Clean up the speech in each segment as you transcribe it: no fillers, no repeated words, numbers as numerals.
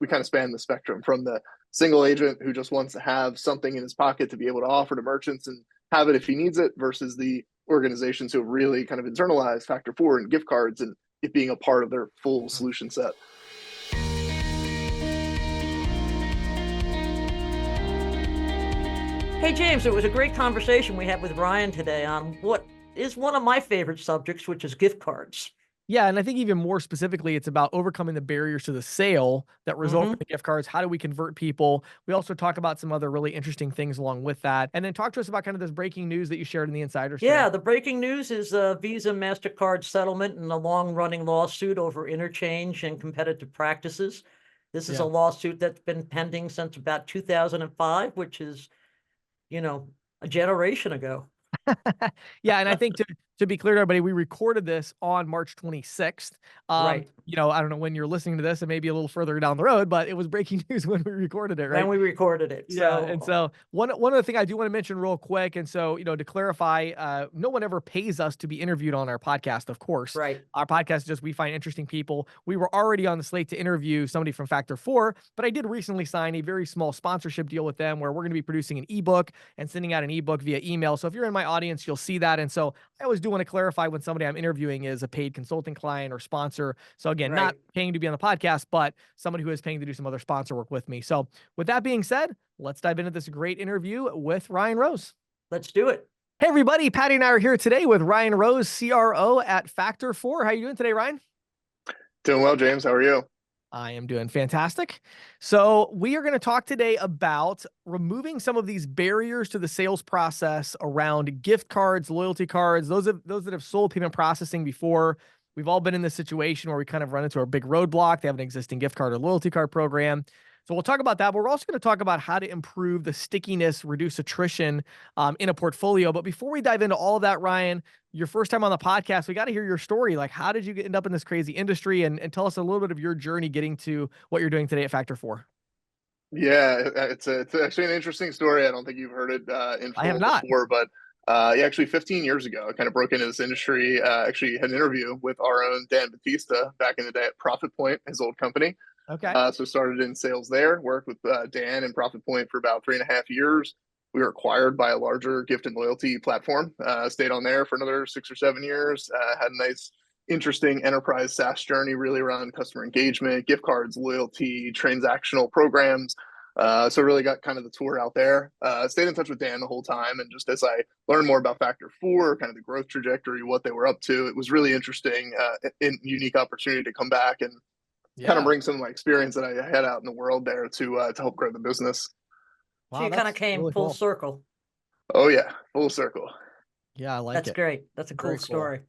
we kind of span the spectrum from the single agent who just wants to have something in his pocket to be able to offer to merchants and have it if he needs it, versus the organizations who have really kind of internalized Factor 4 and gift cards and it being a part of their full solution set. Hey, James, it was a great conversation we had with Ryan today on what is one of my favorite subjects, which is gift cards. Yeah, and I think even more specifically, it's about overcoming the barriers to the sale that result from the gift cards. How do we convert people? We also talk about some other really interesting things along with that. And then talk to us about kind of this breaking news that you shared in the Insider Story. Yeah, the breaking news is a Visa Mastercard settlement and a long-running lawsuit over interchange and competitive practices. This is a lawsuit that's been pending since about 2005, which is, a generation ago. Yeah, and I think to be clear to everybody, we recorded this on March 26th. Right. I don't know when you're listening to this, it may be a little further down the road, but it was breaking news when we recorded it, right? When we recorded it. Yeah, and so one other thing I do want to mention real quick, and so, to clarify, no one ever pays us to be interviewed on our podcast, of course. Right. Our podcast is just we find interesting people. We were already on the slate to interview somebody from Factor 4, but I did recently sign a very small sponsorship deal with them where we're going to be producing an ebook and sending out an ebook via email. So if you're in my audience, you'll see that. And so I always do want to clarify when somebody I'm interviewing is a paid consulting client or sponsor. So again, not paying to be on the podcast, but somebody who is paying to do some other sponsor work with me. So with that being said, let's dive into this great interview with Ryan Rose. Let's do it. Hey, everybody. Patty and I are here today with Ryan Rose, CRO at Factor 4. How are you doing today, Ryan? Doing well, James. How are you? I am doing fantastic. So we are going to talk today about removing some of these barriers to the sales process around gift cards, loyalty cards, those that have sold payment processing before. We've all been in this situation where we kind of run into a big roadblock. They have an existing gift card or loyalty card program. So we'll talk about that, but we're also going to talk about how to improve the stickiness, reduce attrition in a portfolio. But before we dive into all of that, Ryan, your first time on the podcast, we got to hear your story. Like, how did you end up in this crazy industry? And tell us a little bit of your journey getting to what you're doing today at Factor 4. Yeah, it's actually an interesting story. I don't think you've heard it in full I have not. before, but actually 15 years ago, I kind of broke into this industry. Actually had an interview with our own Dan Batista back in the day at Profit Point, his old company. Okay. So started in sales there, worked with Dan and Profit Point for about 3.5 years. We were acquired by a larger gift and loyalty platform, stayed on there for another 6 or 7 years, had a nice, interesting enterprise SaaS journey, really around customer engagement, gift cards, loyalty, transactional programs. So really got kind of the tour out there, stayed in touch with Dan the whole time. And just as I learned more about Factor 4, kind of the growth trajectory, what they were up to, it was really interesting and unique opportunity to come back and kind of bring some of my experience that I had out in the world there to help grow the business. Wow, so you kind of came really full circle. Oh yeah, full circle. Yeah, I like That's it. Great. That's a cool story.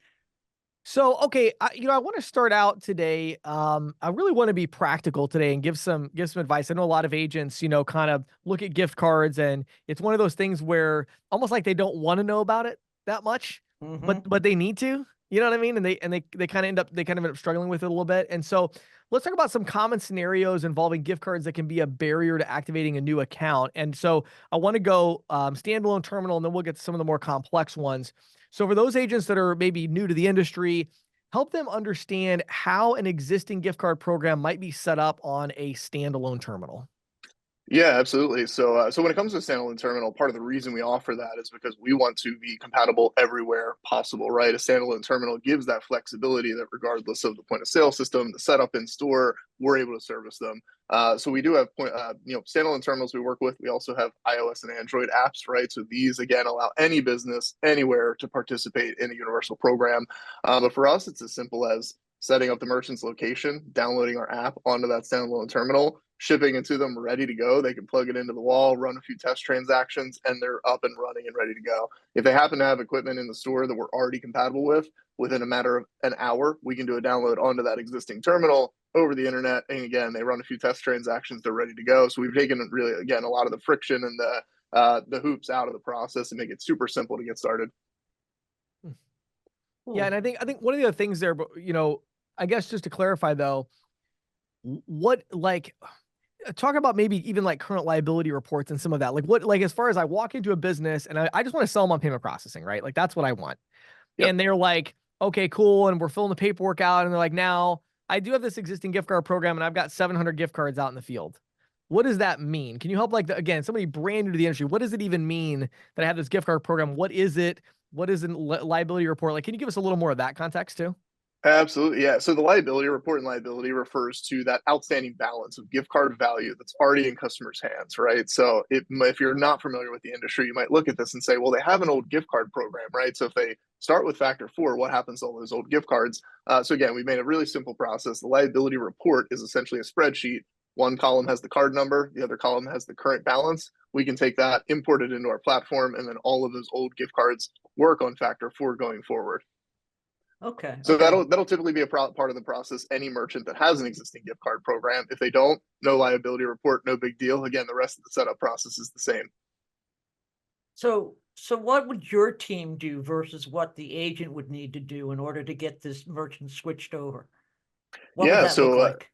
So, okay, I want to start out today. I really want to be practical today and give some advice. I know a lot of agents, kind of look at gift cards, and it's one of those things where almost like they don't want to know about it that much, but they need to. You know what I mean? And they kind of end up struggling with it a little bit. And so let's talk about some common scenarios involving gift cards that can be a barrier to activating a new account. And so I want to go standalone terminal, and then we'll get to some of the more complex ones. So for those agents that are maybe new to the industry, help them understand how an existing gift card program might be set up on a standalone terminal. Yeah, absolutely. So when it comes to standalone terminal, part of the reason we offer that is because we want to be compatible everywhere possible, right? A standalone terminal gives that flexibility that regardless of the point of sale system, the setup in store, we're able to service them. So we do have standalone terminals we work with. We also have iOS and Android apps, right? So these again allow any business anywhere to participate in a universal program. But for us, it's as simple as setting up the merchant's location, downloading our app onto that standalone terminal, shipping it to them ready to go. They can plug it into the wall, run a few test transactions, and they're up and running and ready to go. If they happen to have equipment in the store that we're already compatible with, within a matter of an hour, we can do a download onto that existing terminal over the internet. And again, they run a few test transactions, they're ready to go. So we've taken really, again, a lot of the friction and the hoops out of the process and make it super simple to get started. Yeah, and I think one of the other things there, but I guess just to clarify though, talk about maybe even like current liability reports and some of that. Like as far as I walk into a business and I just want to sell them on payment processing, right? Like that's what I want. Yep. And they're like, okay, cool. And we're filling the paperwork out. And they're like, now I do have this existing gift card program and I've got 700 gift cards out in the field. What does that mean? Can you help, like, again, somebody brand new to the industry? What does it even mean that I have this gift card program? What is it? What is a liability report? Like, can you give us a little more of that context too? Absolutely. Yeah. So the liability report and liability refers to that outstanding balance of gift card value that's already in customers' hands, right? So if you're not familiar with the industry, you might look at this and say, well, they have an old gift card program, right? So if they start with factor four, what happens to all those old gift cards? So again, we made a really simple process. The liability report is essentially a spreadsheet. One column has the card number, the other column has the current balance. We can take that, import it into our platform, and then all of those old gift cards work on factor four going forward. Okay. So Okay. that'll typically be a part of the process. Any merchant that has an existing gift card program, if they don't, no liability report, no big deal. Again, the rest of the setup process is the same. So what would your team do versus what the agent would need to do in order to get this merchant switched over? What would Yeah, that look so like?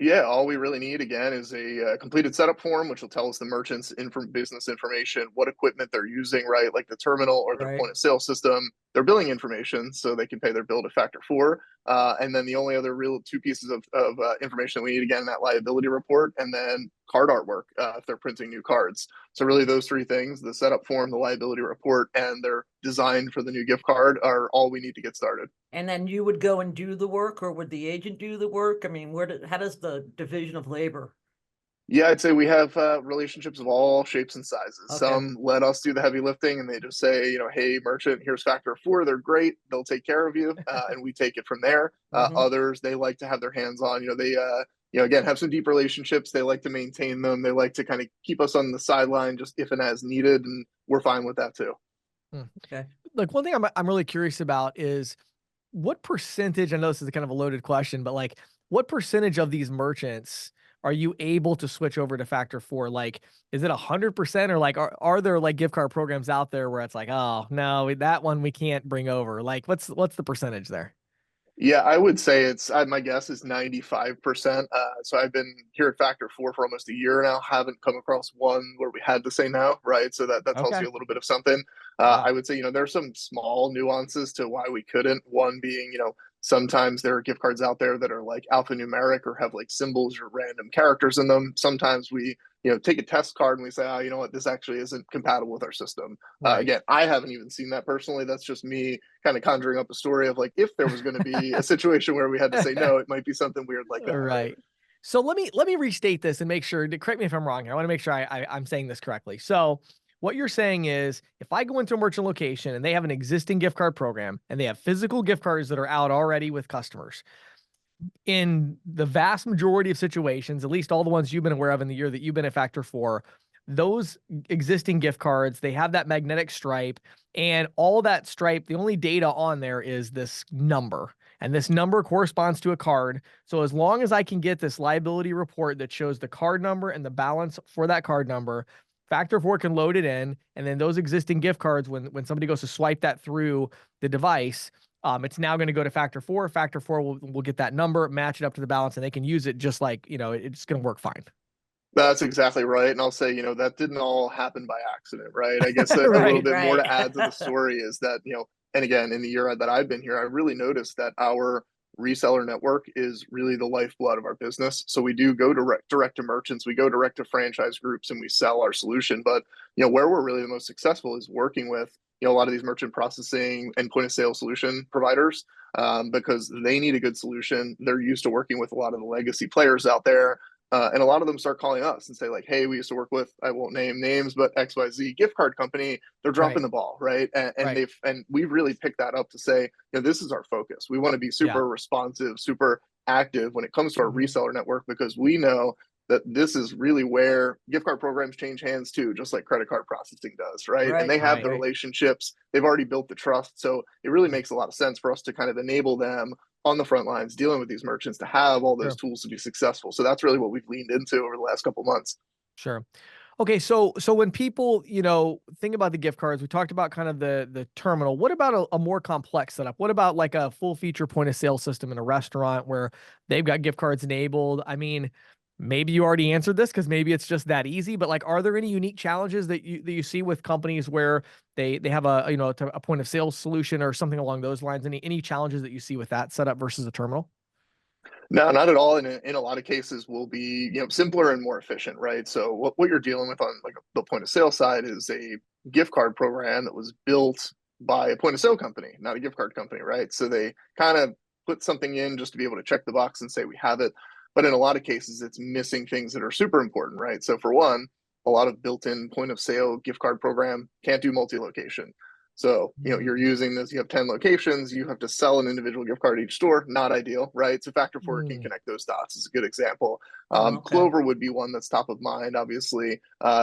yeah, all we really need again is a completed setup form, which will tell us the merchant's business information, what equipment they're using, right? Like the terminal or their Right. point of sale system, their billing information, so they can pay their bill to factor four. And then the only other real two pieces of information that we need again, that liability report, and then card artwork if they're printing new cards. So really, those three things: the setup form, the liability report, and their design for the new gift card are all we need to get started. And then you would go and do the work, or would the agent do the work? I mean, how does the division of labor? Yeah, I'd say we have relationships of all shapes and sizes. Okay. Some let us do the heavy lifting and they just say, hey, merchant, here's factor four. They're great. They'll take care of you. And we take it from there. Mm-hmm. Others, they like to have their hands on, they, again, have some deep relationships. They like to maintain them. They like to kind of keep us on the sideline just if and as needed. And we're fine with that too. Okay. Like, one thing I'm really curious about is what percentage, I know this is kind of a loaded question, but like, what percentage of these merchants are you able to switch over to factor four? Like, is it 100%, or like, are there like gift card programs out there where it's like, oh no, that one we can't bring over? Like, what's the percentage there? Yeah, I would say my guess is 95%. So I've been here at Factor 4 for almost a year now. Haven't come across one where we had to say no, right? So that tells Okay. you a little bit of something. Wow. I would say, there's some small nuances to why we couldn't. One being, sometimes there are gift cards out there that are like alphanumeric or have like symbols or random characters in them. Sometimes we, take a test card and we say, oh, you know what, this actually isn't compatible with our system. Right. Again, I haven't even seen that personally. That's just me kind of conjuring up a story of like, if there was going to be a situation where we had to say no, it might be something weird like that, right? Right. So let me restate this and make sure, correct me if I'm wrong here. I want to make sure I'm saying this correctly. So what you're saying is, if I go into a merchant location and they have an existing gift card program and they have physical gift cards that are out already with customers, in the vast majority of situations, at least all the ones you've been aware of in the year that you've been at Factor 4, those existing gift cards, they have that magnetic stripe, and all that stripe, the only data on there is this number. And this number corresponds to a card. So as long as I can get this liability report that shows the card number and the balance for that card number, Factor 4 can load it in. And then those existing gift cards, when somebody goes to swipe that through the device, it's now going to go to Factor 4. Factor 4 will get that number, match it up to the balance, and they can use it just like, it's going to work fine. That's exactly right. And I'll say, that didn't all happen by accident, right? I guess a little Right. bit more Right. to add to the story is that, and again, in the year that I've been here, I really noticed that our reseller network is really the lifeblood of our business. So we do go direct to merchants, we go direct to franchise groups, and we sell our solution. But, where we're really the most successful is working with, a lot of these merchant processing and point of sale solution providers, because they need a good solution. They're used to working with a lot of the legacy players out there. And a lot of them start calling us and say like, hey, we used to work with, I won't name names, but XYZ gift card company. They're dropping Right. the ball, right? And Right. we've really picked that up to say, this is our focus. We want to be Yeah. super responsive, super active when it comes to our Mhm. reseller network, because we know that this is really where gift card programs change hands too, just like credit card processing does, right? And they Right. have Right. the Right. relationships, they've already built the trust. So it really Mhm. makes a lot of sense for us to kind of enable them on the front lines dealing with these merchants to have all those Sure. tools to be successful. So that's really what we've leaned into over the last couple months. Sure. Okay, so when people, think about the gift cards, we talked about kind of the terminal. What about a more complex setup? What about like a full feature point of sale system in a restaurant where they've got gift cards enabled? I mean, maybe you already answered this because maybe it's just that easy, but like, are there any unique challenges that you see with companies where they have a point of sale solution or something along those lines? Any challenges that you see with that setup versus a terminal? No, not at all. And in a lot of cases will be, simpler and more efficient, right? So what you're dealing with on like the point of sale side is a gift card program that was built by a point of sale company, not a gift card company, right? So they kind of put something in just to be able to check the box and say we have it. But in a lot of cases, it's missing things that are super important, right? So for one, a lot of built-in point of sale gift card program can't do multi-location. So, you're using this, you have 10 locations, you have to sell an individual gift card each store, not ideal, right? So Factor 4 can Mm. connect those dots is a good example. Oh, okay. Clover would be one that's top of mind, obviously,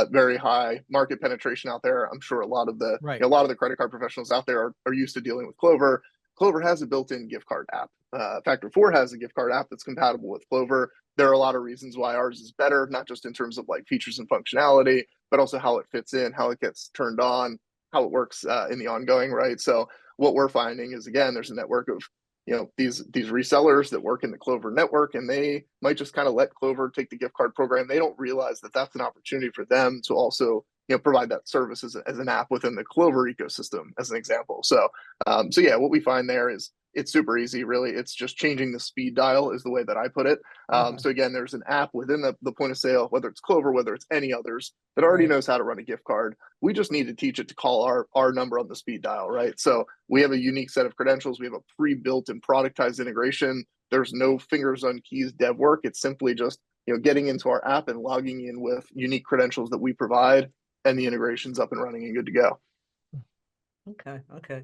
very high market penetration out there. I'm sure a lot of the, Right. a lot of the credit card professionals out there are used to dealing with Clover. Clover has a built-in gift card app. Factor 4 has a gift card app that's compatible with Clover. There are a lot of reasons why ours is better, not just in terms of like features and functionality, but also how it fits in, how it gets turned on, how it works in the ongoing, right? So what we're finding is, again, there's a network of these resellers that work in the Clover network, and they might just kind of let Clover take the gift card program. They don't realize that that's an opportunity for them to also provide that service as an app within the Clover ecosystem, as an example. So yeah, what we find there is it's super easy, really. It's just changing the speed dial is the way that I put it. So again, there's an app within the point of sale, whether it's Clover, whether it's any others, that already knows how to run a gift card. We just need to teach it to call our number on the speed dial, right? So we have a unique set of credentials. We have a pre-built and productized integration. There's no fingers on keys dev work. It's simply just getting into our app and logging in with unique credentials that we provide, and the integration's up and running and good to go. Okay. Okay.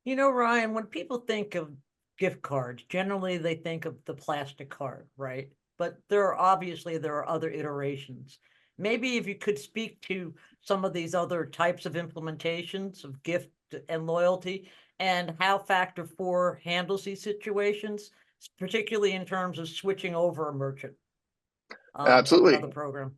Ryan, when people think of gift cards, generally they think of the plastic card, right? But there are other iterations. Maybe if you could speak to some of these other types of implementations of gift and loyalty and how Factor 4 handles these situations, particularly in terms of switching over a merchant from Absolutely. another program.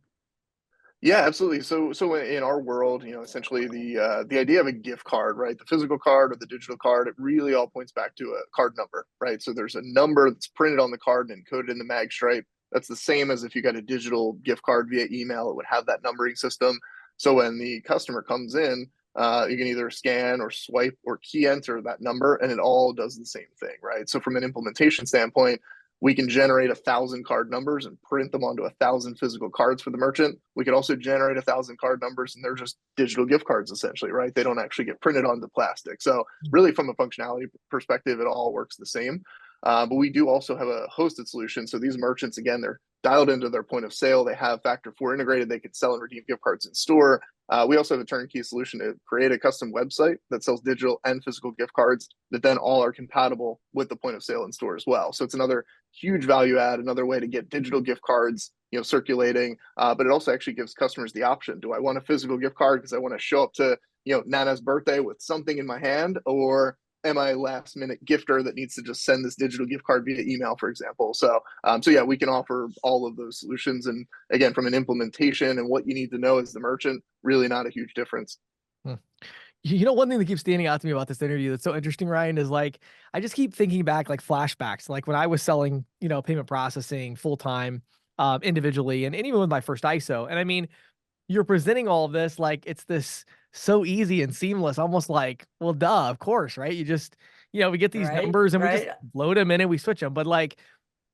Yeah, absolutely. So in our world, essentially the idea of a gift card, right? The physical card or the digital card, it really all points back to a card number, right? So there's a number that's printed on the card and encoded in the mag stripe. That's the same as if you got a digital gift card via email, it would have that numbering system. So when the customer comes in, you can either scan or swipe or key enter that number, and it all does the same thing, right? So from an implementation standpoint, we can generate 1,000 card numbers and print them onto 1,000 physical cards for the merchant. We could also generate 1,000 card numbers, and they're just digital gift cards essentially, right? They don't actually get printed onto plastic. So really, from a functionality perspective, it all works the same. But we do also have a hosted solution. So these merchants, again, they're dialed into their point of sale. They have Factor 4 integrated. They can sell and redeem gift cards in store. We also have a turnkey solution to create a custom website that sells digital and physical gift cards that then all are compatible with the point of sale in store as well. So it's another huge value add, another way to get digital gift cards, circulating. But it also actually gives customers the option: do I want a physical gift card because I want to show up to Nana's birthday with something in my hand, or am I a last minute gifter that needs to just send this digital gift card via email, for example? So yeah, we can offer all of those solutions. And again, from an implementation and what you need to know as the merchant, really not a huge difference. One thing that keeps standing out to me about this interview that's so interesting, Ryan, is like, I just keep thinking back, like flashbacks, like when I was selling, payment processing full time, individually, and even with my first ISO. And I mean, you're presenting all of this like it's this so easy and seamless, almost like, well, duh, of course, right? You just, we get these numbers and we just load them in and we switch them. But like,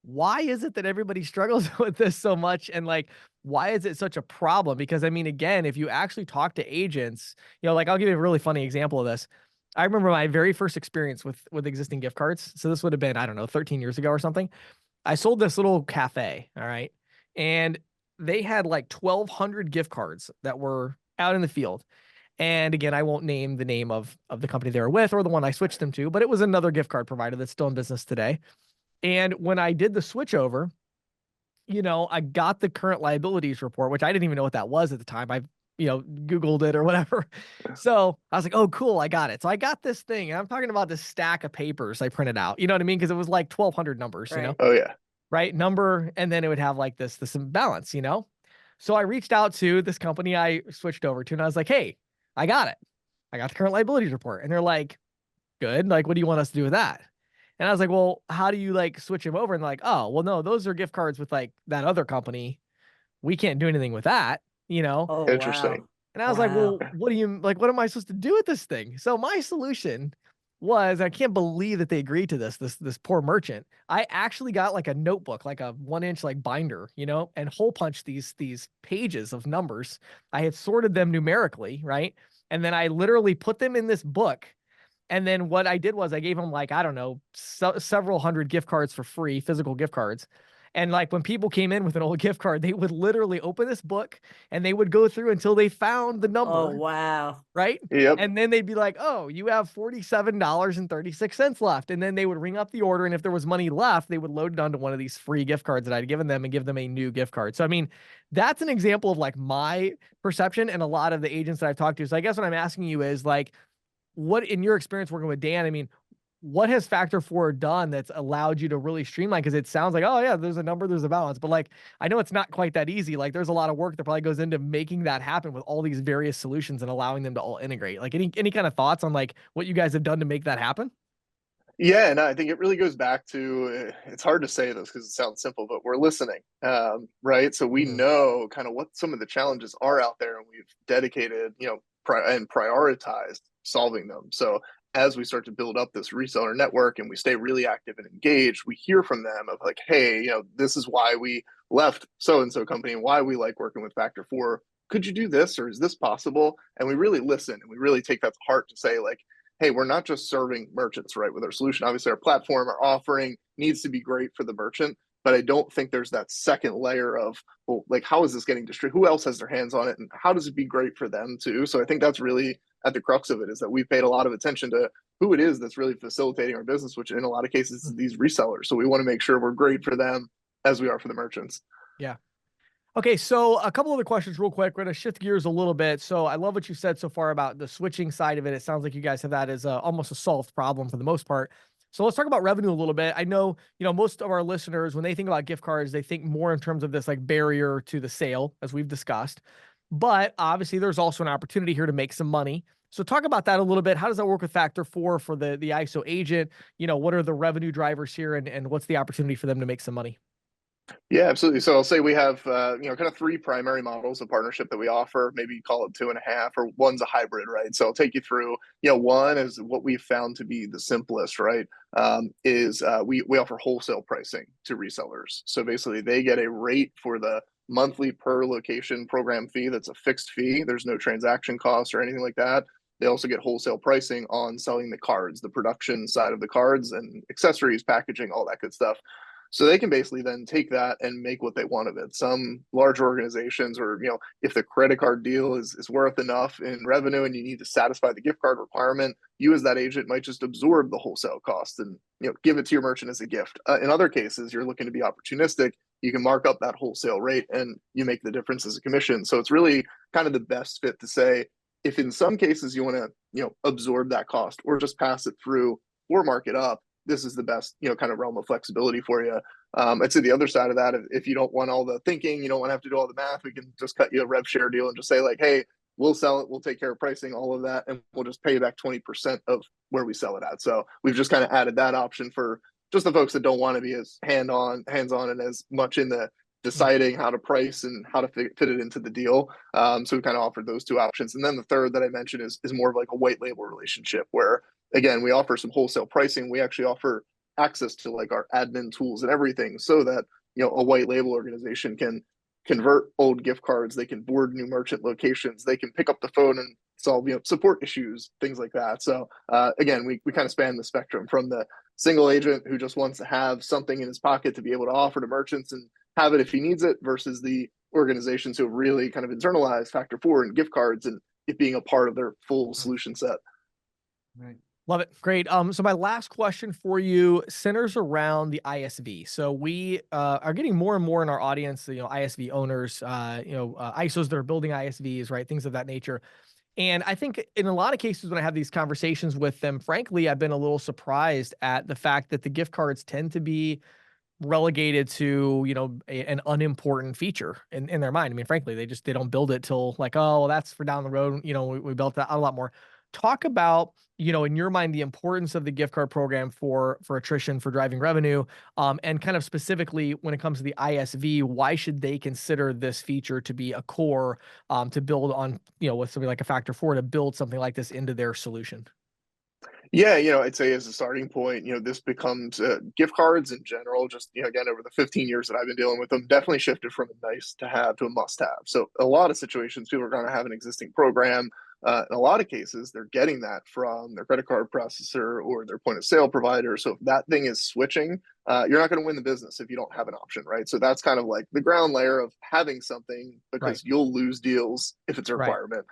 why is it that everybody struggles with this so much? And like, why is it such a problem? Because I mean, again, if you actually talk to agents, like I'll give you a really funny example of this. I remember my very first experience with existing gift cards. So this would have been, I don't know, 13 years ago or something. I sold this little cafe. All right. And they had like 1,200 gift cards that were out in the field. And again, I won't name the name of the company they were with or the one I switched them to, but it was another gift card provider that's still in business today. And when I did the switch over, I got the current liabilities report, which I didn't even know what that was at the time. I, Googled it or whatever. So I was like, oh, cool. I got it. So I got this thing, and I'm talking about this stack of papers I printed out, you know what I mean? Cause it was like 1,200 numbers, Oh yeah. right? Number. And then it would have like this balance, So I reached out to this company I switched over to, and I was like, hey, I got it. I got the current liabilities report. And they're like, good. Like, what do you want us to do with that? And I was like, well, how do you like switch them over? And they're like, oh, well, no, those are gift cards with like that other company. We can't do anything with that, Oh, Interesting. And I was like, well, what am I supposed to do with this thing? So my solution was, I can't believe that they agreed to this poor merchant. I actually got like a notebook, like a 1-inch like binder, and hole punched these pages of numbers. I had sorted them numerically, right? And then I literally put them in this book. And then what I did was I gave them like, I don't know, several hundred gift cards for free, physical gift cards. And like when people came in with an old gift card, they would literally open this book and they would go through until they found the Oh, number, wow. right? Yep. And then they'd be like, oh, you have $47.36 left. And then they would ring up the order. And if there was money left, they would load it onto one of these free gift cards that I'd given them and give them a new gift card. So, I mean, that's an example of like my perception and a lot of the agents that I've talked to. So I guess what I'm asking you is like, what in your experience working with Dan, I mean, what has Factor 4 done that's allowed you to really streamline? Because it sounds like, oh yeah, there's a number, there's a balance, but like, I know it's not quite that easy. Like there's a lot of work that probably goes into making that happen with all these various solutions and allowing them to all integrate. Like any kind of thoughts on like what you guys have done to make that happen? Yeah, and I think it really goes back to it's hard to say this because it sounds simple, but we're listening, right? So we know kind of what some of the challenges are out there, and we've dedicated, and prioritized solving them. So as we start to build up this reseller network and we stay really active and engaged, we hear from them of like, hey, this is why we left so and so company and why we like working with Factor 4. Could you do this, or is this possible? And we really listen and we really take that to heart to say like, hey, we're not just serving merchants, right, with our solution. Obviously, our platform, our offering needs to be great for the merchant, but I don't think there's that second layer of, well, like, how is this getting distributed? Who else has their hands on it, and how does it be great for them too? So I think that's really at the crux of it, is that we've paid a lot of attention to who it is that's really facilitating our business, which in a lot of cases is these resellers. So we want to make sure we're great for them as we are for the merchants. Yeah. Okay, so a couple other questions real quick. We're going to shift gears a little bit. So I love what you said so far about the switching side of it. It sounds like you guys have that as almost a solved problem for the most part. So let's talk about revenue a little bit. I know, most of our listeners, when they think about gift cards, they think more in terms of this like barrier to the sale, as we've discussed. But obviously there's also an opportunity here to make some money. So talk about that a little bit. How does that work with Factor 4 for the ISO agent? What are the revenue drivers here, and what's the opportunity for them to make some money? Yeah, absolutely. So I'll say we have, kind of three primary models of partnership that we offer. Maybe call it two and a half, or one's a hybrid, right? So I'll take you through. One is what we've found to be the simplest, right? We offer wholesale pricing to resellers. So basically, they get a rate for the monthly per location program fee. That's a fixed fee. There's no transaction costs or anything like that. They also get wholesale pricing on selling the cards, the production side of the cards, and accessories, packaging, all that good stuff. So they can basically then take that and make what they want of it. Some large organizations, or if the credit card deal is worth enough in revenue and you need to satisfy the gift card requirement, you as that agent might just absorb the wholesale cost and give it to your merchant as a gift. In other cases, you're looking to be opportunistic. You can mark up that wholesale rate and you make the difference as a commission. So it's really kind of the best fit to say, if in some cases you want to absorb that cost or just pass it through or mark it up, this is the best, kind of realm of flexibility for you. I'd say the other side of that, if you don't want all the thinking, you don't want to have to do all the math, we can just cut you a rev share deal and just say like, hey, we'll sell it, we'll take care of pricing, all of that, and we'll just pay you back 20% of where we sell it at. So we've just kind of added that option for just the folks that don't want to be as hands-on and as much in the deciding how to price and how to fit it into the deal. So we kind of offered those two options. And then the third that I mentioned is more of like a white label relationship where, again, we offer some wholesale pricing. We actually offer access to like our admin tools and everything so that, a white label organization can convert old gift cards. They can board new merchant locations. They can pick up the phone and solve, support issues, things like that. So again, we kind of span the spectrum from the single agent who just wants to have something in his pocket to be able to offer to merchants and have it if he needs it, versus the organizations who have really kind of internalized Factor 4 and gift cards and it being a part of their full solution set. Right. Love it. Great. So my last question for you centers around the ISV. So we are getting more and more in our audience, ISV owners, ISOs that are building ISVs, right? Things of that nature. And I think in a lot of cases when I have these conversations with them, frankly, I've been a little surprised at the fact that the gift cards tend to be relegated to, an unimportant feature in their mind. I mean, frankly, they don't build it till like, oh, well, that's for down the road. We built that out a lot more. Talk about, in your mind, the importance of the gift card program for attrition, for driving revenue, and kind of specifically when it comes to the ISV, why should they consider this feature to be a core to build on, with something like a Factor 4 to build something like this into their solution? Yeah, I'd say as a starting point, this becomes gift cards in general. Just again, over the 15 years that I've been dealing with them, definitely shifted from a nice to have to a must have. So a lot of situations, people are going to have an existing program. In a lot of cases, they're getting that from their credit card processor or their point of sale provider. So if that thing is switching, you're not going to win the business if you don't have an option, right? So that's kind of like the ground layer of having something, Right. because you'll lose deals if it's a Right. requirement.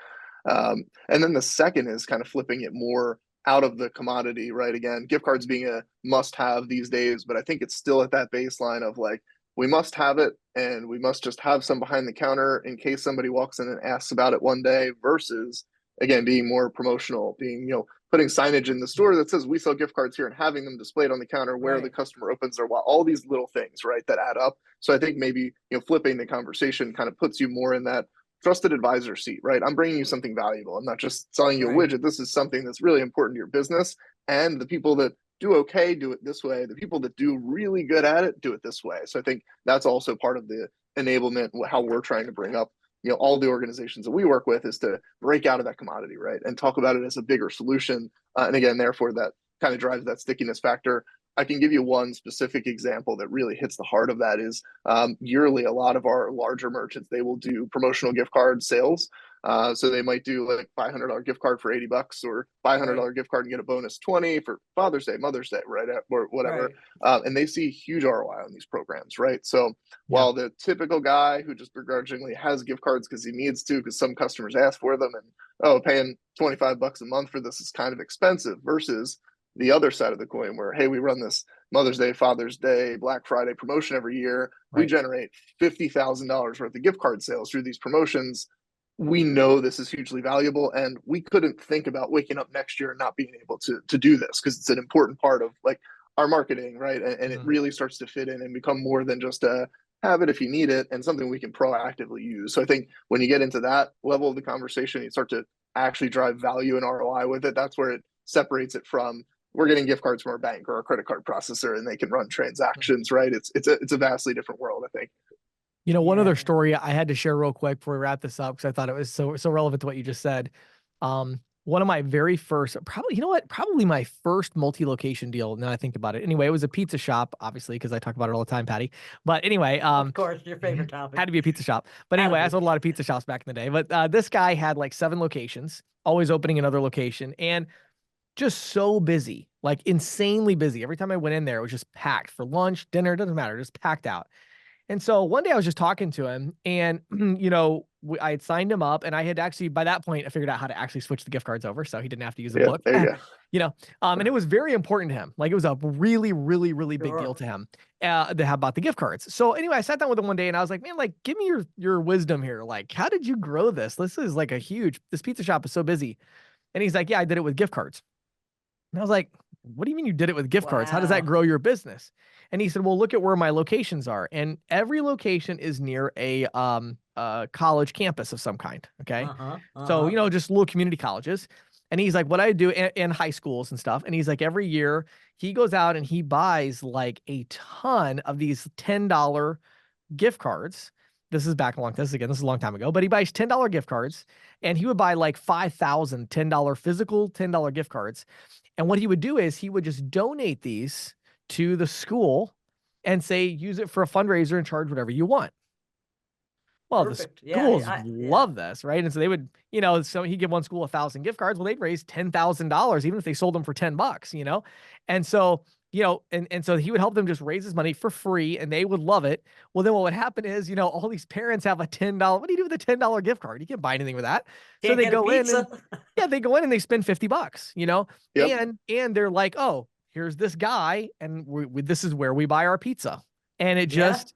And then the second is kind of flipping it more out of the commodity, right? Again, gift cards being a must have these days, but I think it's still at that baseline of like, we must have it and we must just have some behind the counter in case somebody walks in and asks about it one day, versus again being more promotional, being putting signage in the store that says we sell gift cards here and having them displayed on the counter where the Right. customer opens their wallet, all these little things, right, that add up. So I think maybe flipping the conversation kind of puts you more in that trusted advisor seat, right? I'm bringing you something valuable. I'm not just selling you a Right. widget. This is something that's really important to your business. And the people that do okay do it this way. The people that do really good at it do it this way. So I think that's also part of the enablement, how we're trying to bring up all the organizations that we work with, is to break out of that commodity, right, and talk about it as a bigger solution. And again, therefore, that kind of drives that stickiness factor. I can give you one specific example that really hits the heart of that. Is yearly, a lot of our larger merchants, they will do promotional gift card sales. So they might do like $500 gift card for $80, or $500 Right. gift card and get a bonus 20 for Father's Day, Mother's Day, right, or whatever. Right. And they see huge ROI on these programs, right? So Yeah. while the typical guy who just begrudgingly has gift cards because he needs to, because some customers ask for them, and paying $25 a month for this is kind of expensive, versus the other side of the coin where, hey, we run this Mother's Day, Father's Day, Black Friday promotion every year. We Right. generate $50,000 worth of gift card sales through these promotions. We know this is hugely valuable, and we couldn't think about waking up next year and not being able to do this, because it's an important part of like our marketing, right? And it really starts to fit in and become more than just a have it if you need it, and something we can proactively use. So I think when you get into that level of the conversation, you start to actually drive value and ROI with it. That's where it separates it from, we're getting gift cards from our bank or our credit card processor and they can run transactions, right? It's a vastly different world, I think. One other Yeah. story I had to share real quick before we wrap this up, because I thought it was so relevant to what you just said. One of my very first, probably my first multi-location deal. Now I think about it. Anyway, it was a pizza shop, obviously, because I talk about it all the time, Patty. But anyway, Of course, your favorite topic. had to be a pizza shop. But Had to anyway, I be. sold a lot of pizza shops back in the day. But this guy had like 7 locations, always opening another location, and just so busy, like insanely busy. Every time I went in there, it was just packed for lunch, dinner, doesn't matter, just packed out. And so one day I was just talking to him, and I had signed him up, and I had actually, by that point, I figured out how to actually switch the gift cards over, so he didn't have to use a Yeah, book. there you go. And it was very important to him. Like, it was a really, really, really big deal Sure. to him to have about the gift cards. So anyway, I sat down with him one day, and I was like, man, like, give me your wisdom here. Like, how did you grow this? This is like this pizza shop is so busy. And he's like, yeah, I did it with gift cards. And I was like, what do you mean you did it with gift cards? How does that Wow. grow your business? And he said, well, look at where my locations are. And every location is near a college campus of some kind. Okay. So, just little community colleges. And he's like, what I do in high schools and stuff. And he's like, every year he goes out and he buys like a ton of these $10 gift cards. This is a long time ago, but he buys $10 gift cards, and he would buy like 5,000 $10 physical $10 gift cards. And what he would do is he would just donate these to the school and say, use it for a fundraiser and charge whatever you want. Well, Perfect. the Yeah, schools yeah. love this, right? And so they would, so he'd give one school 1,000 gift cards. Well, they'd raise $10,000, even if they sold them for $10, And so, and so he would help them just raise his money for free, and they would love it. Well, then what would happen is, all these parents have a $10. What do you do with a $10 gift card? You can't buy anything with that. So Can't they get a go in and pizza. they go in and they spend $50, Yep. and they're like, oh, here's this guy, and this is where we buy our pizza. And it just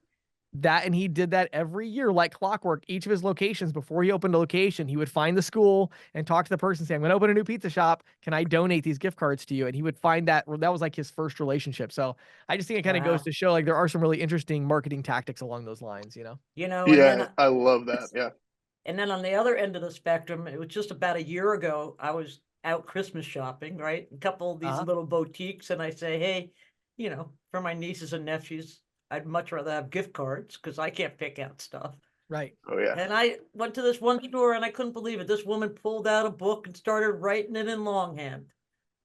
and he did that every year like clockwork. Each of his locations, before he opened a location, he would find the school and talk to the person, say, I'm going to open a new pizza shop. Can I donate these gift cards to you? And he would find that was like his first relationship. So I just think it kind of goes to show, like, there are some really interesting marketing tactics along those lines, And Yeah, then I love that. Yeah. and then on the other end of the spectrum, it was just about a year ago, I was out Christmas shopping, right? A couple of these little boutiques, and I say, hey, for my nieces and nephews, I'd much rather have gift cards because I can't pick out stuff. Right. Oh yeah. And I went to this one store and I couldn't believe it. This woman pulled out a book and started writing it in longhand.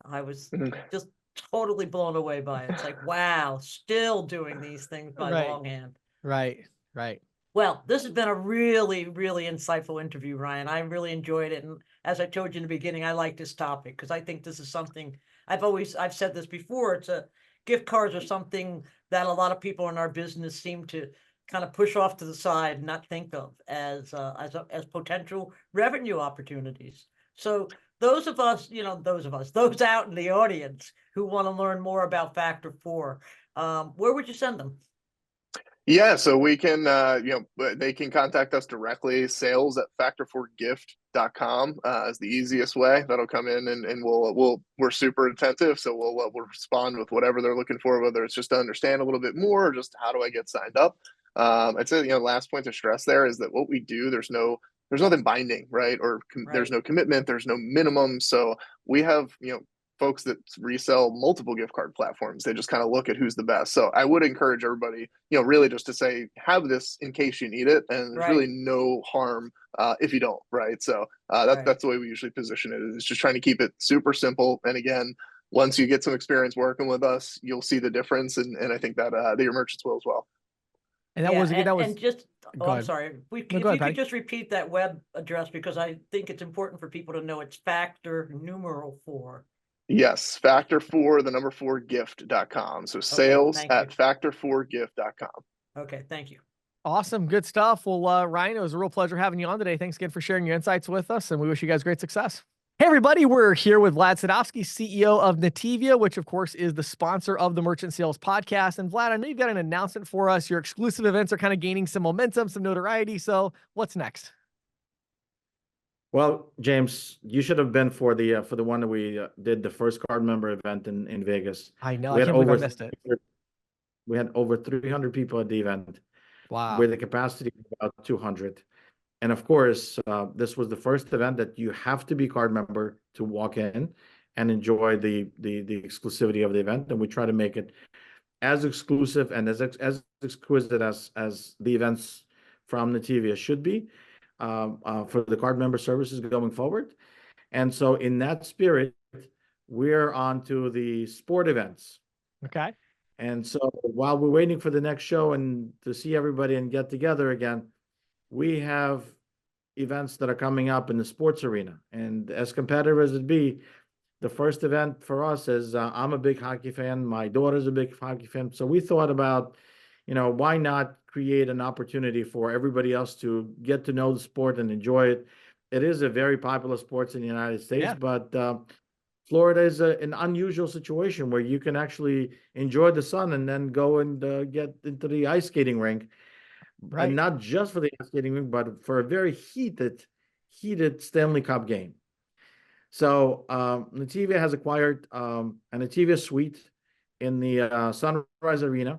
I was Mhm. just totally blown away by it. It's like, wow, still doing these things by Right. longhand. Right. Right. Well, this has been a really, really insightful interview, Ryan. I really enjoyed it. And as I told you in the beginning, I like this topic because I think this is something I've said this before. Gift cards are something that a lot of people in our business seem to kind of push off to the side and not think of as potential revenue opportunities. So those out in the audience who want to learn more about Factor 4, where would you send them? Yeah, so we can, they can contact us directly, sales@factor4gift.com is the easiest way. That'll come in and we're super attentive. So we'll respond with whatever they're looking for, whether it's just to understand a little bit more or just how do I get signed up. I'd say, last point to stress there is that what we do, there's nothing binding, right? There's Right. no commitment, there's no minimum. So we have, folks that resell multiple gift card platforms. They just kind of look at who's the best. So I would encourage everybody, really just to say, have this in case you need it. And there's really Right. no harm if you don't, right? So Right. that's the way we usually position it. Is just trying to keep it super simple. And again, once you get some experience working with us, you'll see the difference. And I think that your merchants will as well. And that Yeah, was again, that and was, just, go I'm ahead. sorry, No, if go you ahead, could Patty. just repeat that web address, because I think it's important for people to know it's Factor numeral 4. Yes, factor4, the number 4gift.com. So Okay, sales thank you. at factor4gift.com. Okay, thank you. Awesome. Good stuff. Well, Ryan, it was a real pleasure having you on today. Thanks again for sharing your insights with us, and we wish you guys great success. Hey, everybody. We're here with Vlad Sadovsky, CEO of Nativia, which, of course, is the sponsor of the Merchant Sales Podcast. And Vlad, I know you've got an announcement for us. Your exclusive events are kind of gaining some momentum, some notoriety. So what's next? Well, James, you should have been for the one that we did the first card member event in Vegas. I know. We I had can't believe I over missed it. we had over 300 people at the event Wow. with a capacity of about 200. And of course, this was the first event that you have to be card member to walk in and enjoy the exclusivity of the event. And we try to make it as exclusive and as exquisite as the events from Nativia should be for the card member services going forward. And so in that spirit, we're on to the sport events. Okay. And so while we're waiting for the next show and to see everybody and get together again, we have events that are coming up in the sports arena. And as competitive as it be, the first event for us is I'm a big hockey fan. My daughter's a big hockey fan. So we thought about, why not create an opportunity for everybody else to get to know the sport and enjoy it. It is a very popular sport in the United States, Yeah. but Florida is an unusual situation where you can actually enjoy the sun and then go and get into the ice skating rink. Right. And not just for the ice skating rink, but for a very heated Stanley Cup game. So Nativia has acquired a Nativia suite in the Sunrise Arena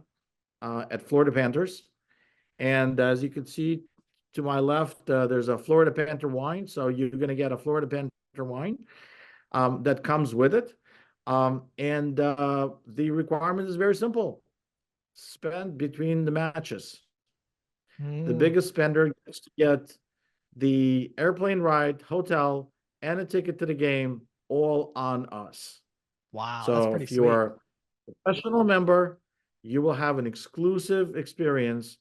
at Florida Panthers. And as you can see to my left, there's a Florida Panther wine. So you're going to get a Florida Panther wine that comes with it. And the requirement is very simple. Spend between the matches. The biggest spender gets to get the airplane ride, hotel, and a ticket to the game all on us. Wow. That's So pretty if sweet. you're a professional member, you will have an exclusive experience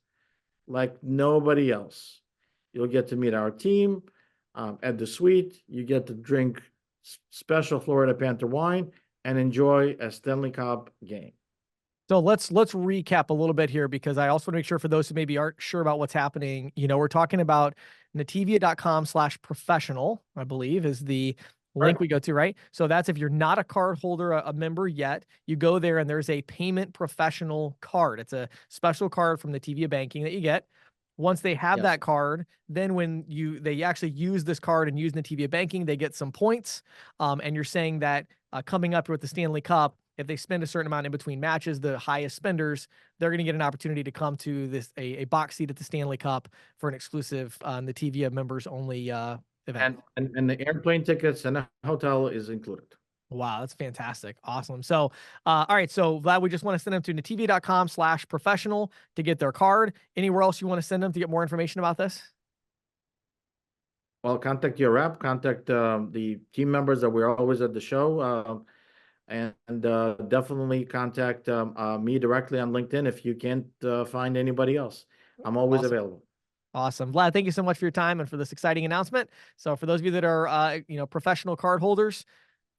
like nobody else. You'll get to meet our team at the suite. You get to drink special Florida Panther wine and enjoy a Stanley Cup game. So let's recap a little bit here, because I also want to make sure for those who maybe aren't sure about what's happening, we're talking about nativia.com/professional, I believe is the link we go to, right? So that's if you're not a card holder, a member yet, you go there and there's a payment professional card. It's a special card from Nativia Banking that you get. Once they have Yes. that card, then when they actually use this card and use Nativia Banking, they get some points. And you're saying that coming up with the Stanley Cup, if they spend a certain amount in between matches, the highest spenders, they're going to get an opportunity to come to a box seat at the Stanley Cup for an exclusive Nativia members only event. And the airplane tickets and the hotel is included. Wow, that's fantastic. Awesome. So, all right. So Vlad, we just want to send them to nativia.com/professional to get their card. Anywhere else you want to send them to get more information about this? Well, contact your rep, contact the team members that we're always at the show. and definitely contact me directly on LinkedIn if you can't find anybody else. I'm always available. Awesome. Vlad, thank you so much for your time and for this exciting announcement. So for those of you that are, professional card holders,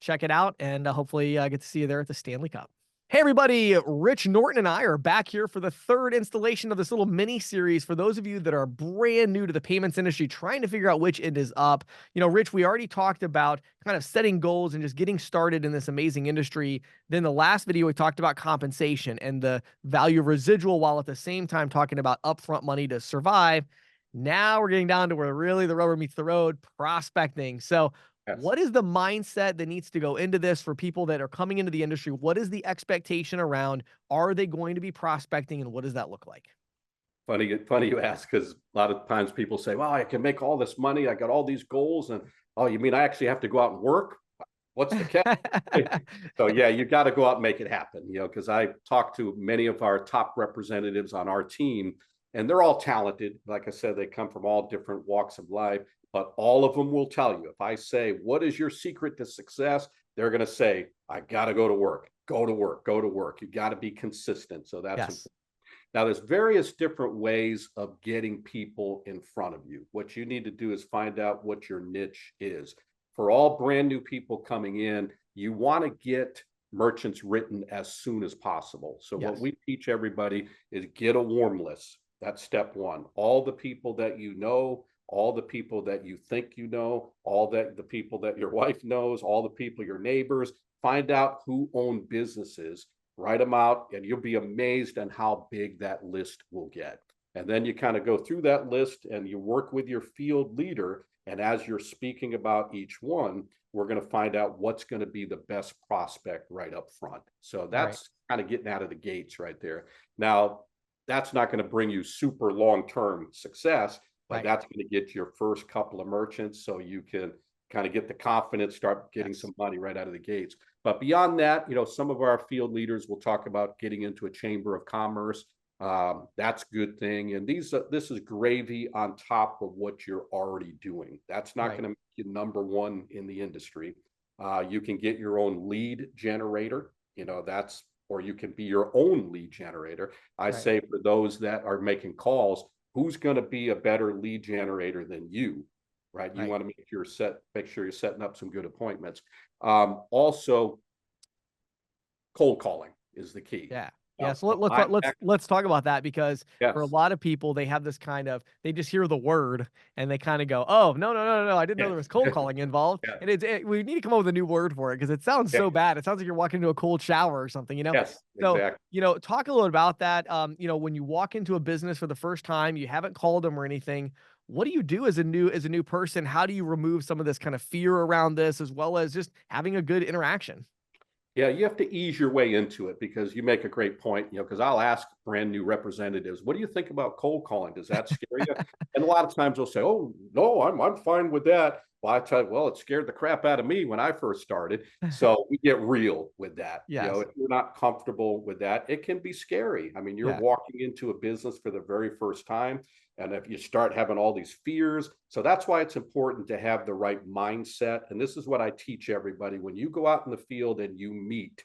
check it out, and hopefully get to see you there at the Stanley Cup. Hey everybody, Rich Norton and I are back here for the third installation of this little mini series for those of you that are brand new to the payments industry, trying to figure out which end is up. Rich, we already talked about kind of setting goals and just getting started in this amazing industry. Then the last video, we talked about compensation and the value of residual, while at the same time talking about upfront money to survive. Now we're getting down to where really the rubber meets the road, prospecting. So Yes. what is the mindset that needs to go into this for people that are coming into the industry? What is the expectation around, are they going to be prospecting, and what does that look like? Funny you ask, because a lot of times people say, well, I can make all this money, I got all these goals, and oh, you mean I actually have to go out and work? What's the catch? So yeah, you got to go out and make it happen, because I talked to many of our top representatives on our team, and they're all talented. Like I said, they come from all different walks of life, but all of them will tell you, if I say, what is your secret to success? They're going to say, I got to go to work, go to work, go to work. You got to be consistent. So that's important. Now, there's various different ways of getting people in front of you. What you need to do is find out what your niche is. For all brand new people coming in, you want to get merchants written as soon as possible. So what we teach everybody is get a warm list. That's step one. All the people that you know, all the people that you think you know, the people that your wife knows, all the people, your neighbors, find out who own businesses, write them out, and you'll be amazed on how big that list will get. And then you kind of go through that list and you work with your field leader. And as you're speaking about each one, we're going to find out what's going to be the best prospect right up front. So that's kind of getting out of the gates right there. Now, that's not going to bring you super long-term success, but that's going to get your first couple of merchants so you can kind of get the confidence, start getting some money right out of the gates. But beyond that, some of our field leaders will talk about getting into a chamber of commerce. That's a good thing. And this is gravy on top of what you're already doing. That's not going to make you number one in the industry. You can get your own lead generator, or you can be your own lead generator. I say for those that are making calls, who's going to be a better lead generator than you, right? You want to make sure you're setting up some good appointments. Also, cold calling is the key. So let's talk about that, because for a lot of people, they have this kind of, they just hear the word and they kind of go, oh, no, I didn't know there was cold calling involved. And we need to come up with a new word for it, because it sounds so bad. It sounds like you're walking into a cold shower or something, Yes, so exactly. Talk a little about that. When you walk into a business for the first time, you haven't called them or anything, what do you do as a new person? How do you remove some of this kind of fear around this, as well as just having a good interaction? Yeah, you have to ease your way into it, because you make a great point, because I'll ask brand new representatives, what do you think about cold calling? Does that scare you? And a lot of times they'll say, oh, no, I'm fine with that. Well, I tell you, well, it scared the crap out of me when I first started. So we get real with that. If you're not comfortable with that, it can be scary. I mean, you're walking into a business for the very first time. And if you start having all these fears, so that's why it's important to have the right mindset. And this is what I teach everybody. When you go out in the field and you meet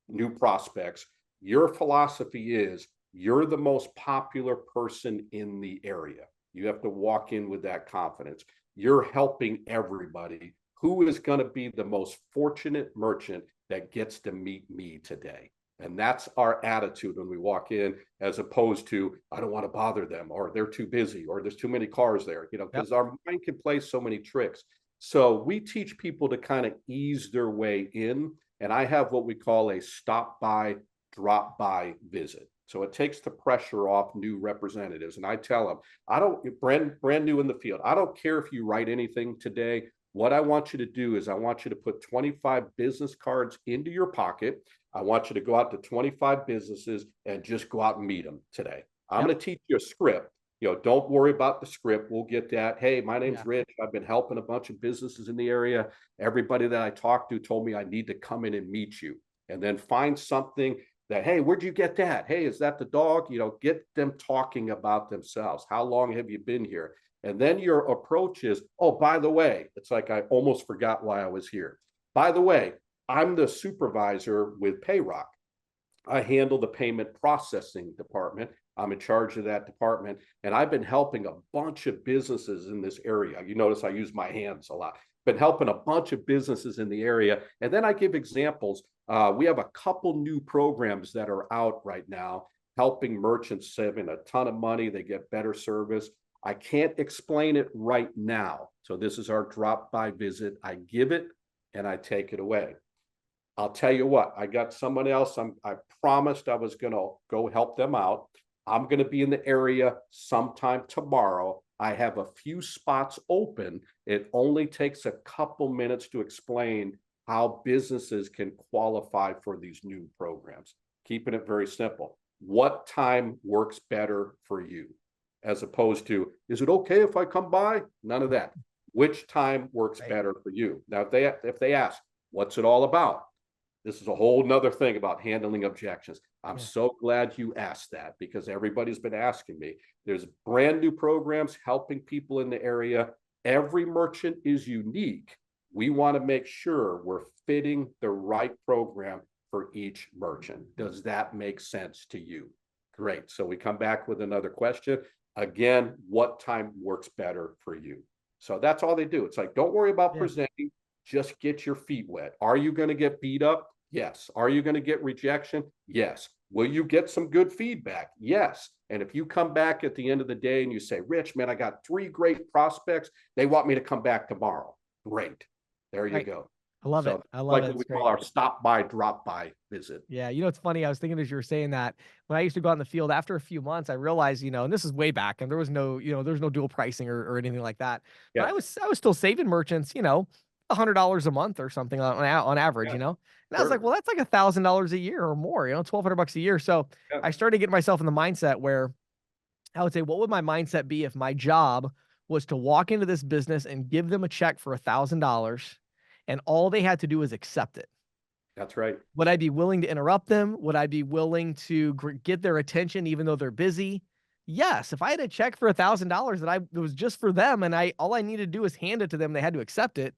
new prospects, your philosophy is you're the most popular person in the area. You have to walk in with that confidence. You're helping everybody. Who is going to be the most fortunate merchant that gets to meet me today? And that's our attitude when we walk in, as opposed to, I don't want to bother them, or they're too busy, or there's too many cars there, because our mind can play so many tricks. So we teach people to kind of ease their way in. And I have what we call a stop by, drop by visit. So it takes the pressure off new representatives. And I tell them, I don't, brand new in the field, I don't care if you write anything today. What I want you to do is I want you to put 25 business cards into your pocket. I want you to go out to 25 businesses and just go out and meet them today. I'm going to teach you a script. Don't worry about the script. We'll get that. Hey, my name's Rich. I've been helping a bunch of businesses in the area. Everybody that I talked to told me I need to come in and meet you. And then find something that, hey, where'd you get that? Hey, is that the dog? Get them talking about themselves. How long have you been here? And then your approach is, oh, by the way, it's like I almost forgot why I was here. By the way, I'm the supervisor with Payrock. I handle the payment processing department. I'm in charge of that department, and I've been helping a bunch of businesses in this area. You notice I use my hands a lot. Been helping a bunch of businesses in the area, and then I give examples. We have a couple new programs that are out right now, helping merchants save in a ton of money. They get better service. I can't explain it right now, so this is our drop-by visit. I give it, and I take it away. I'll tell you what, I got someone else. I promised I was going to go help them out. I'm going to be in the area sometime tomorrow. I have a few spots open. It only takes a couple minutes to explain how businesses can qualify for these new programs. Keeping it very simple. What time works better for you? As opposed to, is it okay if I come by? None of that. Which time works better for you? Now, if they ask, what's it all about? This is a whole nother thing about handling objections. I'm so glad you asked that, because everybody's been asking me. There's brand new programs helping people in the area. Every merchant is unique. We want to make sure we're fitting the right program for each merchant. Does that make sense to you? Great. So we come back with another question. Again, what time works better for you? So that's all they do. It's like, don't worry about presenting, just get your feet wet. Are you going to get beat up? Yes. Are you going to get rejection? Yes. Will you get some good feedback? Yes. And if you come back at the end of the day and you say, Rich, man, I got 3 great prospects. They want me to come back tomorrow. Great. There you go. I love it. I love it. We call our stop by, drop by visit. Yeah. You know, it's funny. I was thinking as you were saying that, when I used to go out in the field, after a few months, I realized, you know, and this is way back, and there was no, you know, there's no dual pricing or anything like that. But I was still saving merchants, you know, $100 a month or something on average, you know? And I was like, well, that's like $1,000 a year or more, you know, $1,200 a year. So I started getting myself in the mindset where I would say, what would my mindset be if my job was to walk into this business and give them a check for $1,000 and all they had to do was accept it? That's right. Would I be willing to interrupt them? Would I be willing to get their attention even though they're busy? Yes. If I had a check for $1,000 that was just for them and all I needed to do is hand it to them, they had to accept it,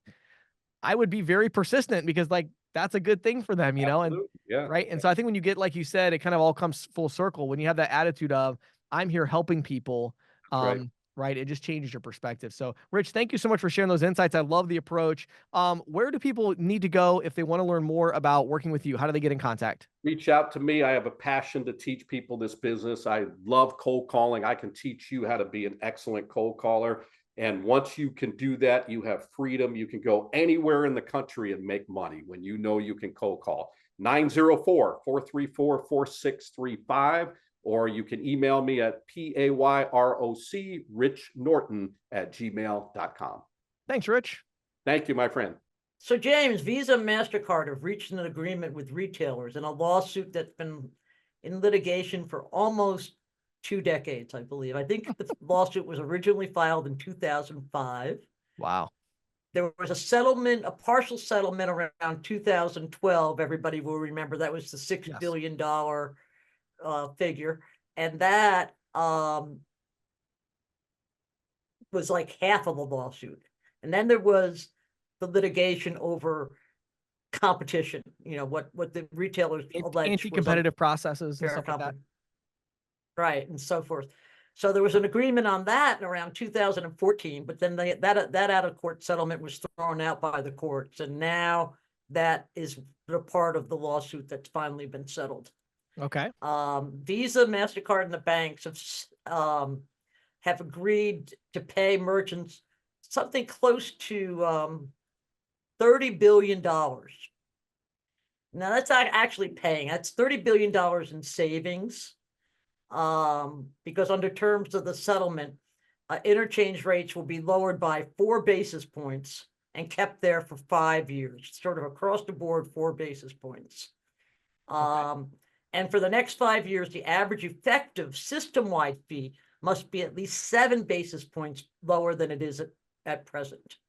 I would be very persistent, because like that's a good thing for them, you know? And right. And so I think when you get, like you said, it kind of all comes full circle. When you have that attitude of, I'm here helping people, right, it just changes your perspective. So Rich, thank you so much for sharing those insights. I love the approach. Where do people need to go if they want to learn more about working with you? How do they get in contact? Reach out to me. I have a passion to teach people this business. I love cold calling. I can teach you how to be an excellent cold caller. And once you can do that, you have freedom. You can go anywhere in the country and make money when you know you can cold call. 904-434-4635, or you can email me at payrochrich.norton@gmail.com. Thanks, Rich. Thank you, my friend. So James, Visa and Mastercard have reached an agreement with retailers in a lawsuit that's been in litigation for almost 2 decades, I believe. I think the lawsuit was originally filed in 2005. Wow. There was a settlement, a partial settlement around 2012. Everybody will remember that was the $6 billion figure. And that was like half of the lawsuit. And then there was the litigation over competition, you know, what the retailers alleged anti-competitive processes and stuff like that. Right, and so forth. So there was an agreement on that around 2014, but then that out-of-court settlement was thrown out by the courts, and now that is the part of the lawsuit that's finally been settled. Okay. Visa, Mastercard, and the banks have agreed to pay merchants something close to $30 billion. Now that's not actually paying. That's $30 billion in savings. Because under terms of the settlement, interchange rates will be lowered by 4 basis points and kept there for 5 years, sort of across the board, 4 basis points. And for the next 5 years, the average effective system-wide fee must be at least 7 basis points lower than it is at present.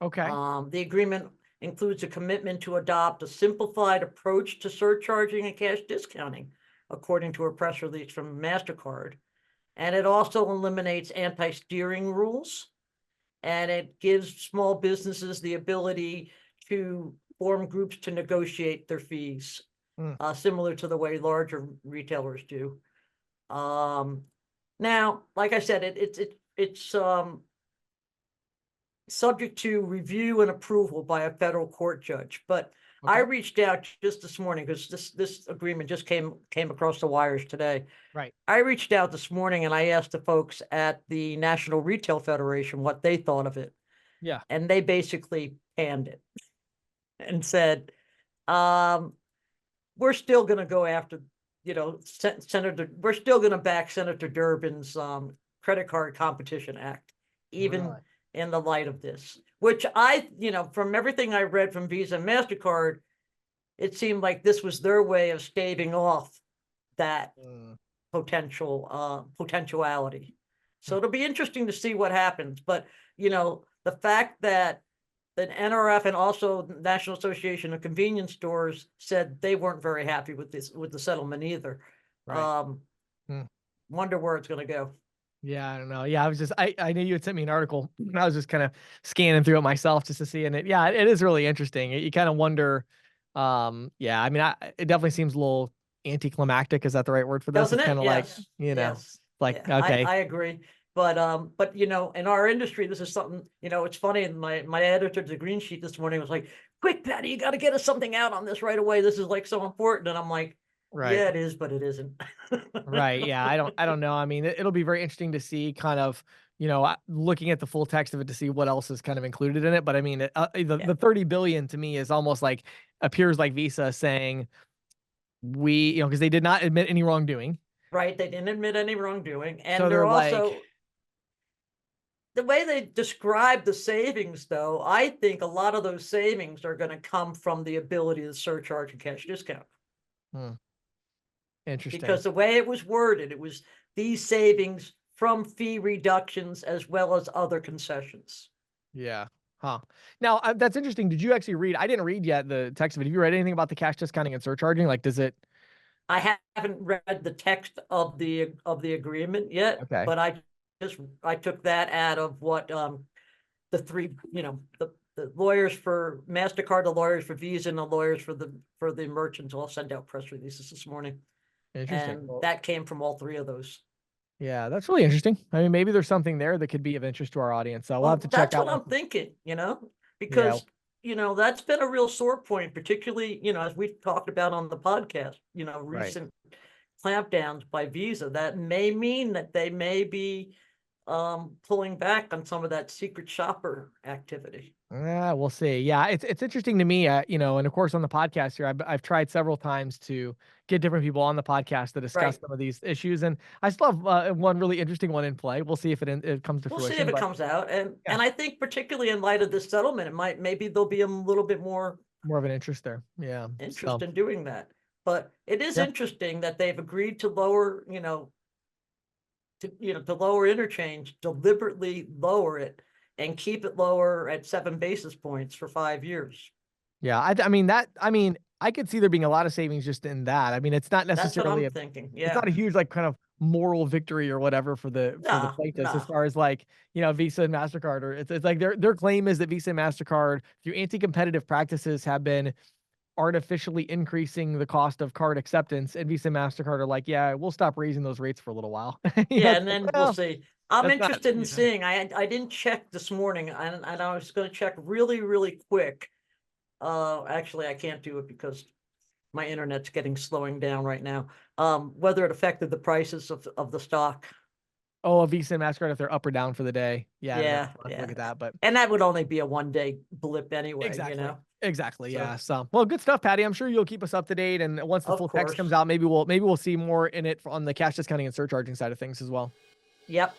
Okay. The agreement includes a commitment to adopt a simplified approach to surcharging and cash discounting, according to a press release from Mastercard. And it also eliminates anti-steering rules. And it gives small businesses the ability to form groups to negotiate their fees, Mm. similar to the way larger retailers do. Now, like I said, it's subject to review and approval by a federal court judge. But I Okay. reached out just this morning because this agreement just came across the wires today. Right. I reached out this morning and I asked the folks at the National Retail Federation what they thought of it. Yeah. And they basically panned it and said, we're still going to go after, Senator, we're still going to back Senator Durbin's Credit Card Competition Act, even Really? in the light of this, which I, from everything I read from Visa and MasterCard, it seemed like this was their way of staving off that potentiality. So it'll be interesting to see what happens. But, the fact that the NRF and also National Association of Convenience Stores said they weren't very happy with the settlement either. Right. Wonder where it's going to go. Yeah, I don't know. Yeah, I knew you had sent me an article and I was just kind of scanning through it myself just to see. And it is really interesting. You kind of wonder, yeah, I mean, it definitely seems a little anticlimactic. Is that the right word for this? Doesn't It's it? kind of Yes. like, Yes. like, Yeah, okay. I agree. But in our industry, this is something, it's funny. My editor to the green sheet this morning was like, quick, Patty, you got to get us something out on this right away. This is like so important. And I'm like, Right. yeah, it is, but it isn't. Right. Yeah. I don't know. I mean, it'll be very interesting to see kind of, looking at the full text of it to see what else is kind of included in it. But I mean, the 30 billion to me is almost like appears like Visa saying because they did not admit any wrongdoing. Right. They didn't admit any wrongdoing. And So they're like, also, the way they describe the savings, though, I think a lot of those savings are going to come from the ability to surcharge and cash discount. Interesting. Because the way it was worded, it was these savings from fee reductions as well as other concessions. Yeah. Huh. Now, that's interesting. Did you actually read? I didn't read yet the text of it. Have you read anything about the cash discounting and surcharging? Like, does it? I haven't read the text of the agreement yet, Okay. but I took that out of what the three, the lawyers for MasterCard, the lawyers for Visa, and the lawyers for the merchants all sent out press releases this morning. Interesting. And that came from all three of those. Yeah, that's really interesting. I mean, maybe there's something there that could be of interest to our audience. So we'll have to check out. That's what I'm thinking, because, that's been a real sore point, particularly, as we've talked about on the podcast, recent clampdowns by Visa. That may mean that they may be pulling back on some of that secret shopper activity. We'll see. Yeah, it's interesting to me, and of course on the podcast here, I've tried several times to get different people on the podcast to discuss some of these issues, and I still have one really interesting one in play. We'll see if it comes to fruition. We'll see if it comes out, and I think particularly in light of this settlement, maybe there'll be a little bit more of an interest there. Yeah, interest in doing that. But it is interesting that they've agreed to lower, to lower interchange, deliberately lower it, and keep it lower at 7 basis points for 5 years. Yeah, I could see there being a lot of savings just in that. I mean, it's not necessarily That's what I'm thinking. Yeah, it's not a huge kind of moral victory or whatever for the plaintiffs as far as Visa and MasterCard, or it's like their claim is that Visa and MasterCard through anti-competitive practices have been artificially increasing the cost of card acceptance, and Visa and MasterCard are like, yeah, we'll stop raising those rates for a little while. and then we'll see. I'm interested in not, seeing. I didn't check this morning, and I was going to check really, really quick. Actually, I can't do it because my internet's slowing down right now. Whether it affected the prices of the stock. Oh, a Visa and MasterCard if they're up or down for the day. Yeah. Look at that, and that would only be a 1-day blip anyway. Exactly. Exactly. So, yeah. So, well, good stuff, Patty. I'm sure you'll keep us up to date, and once the full text comes out, maybe we'll see more in it on the cash discounting and surcharging side of things as well. Yep.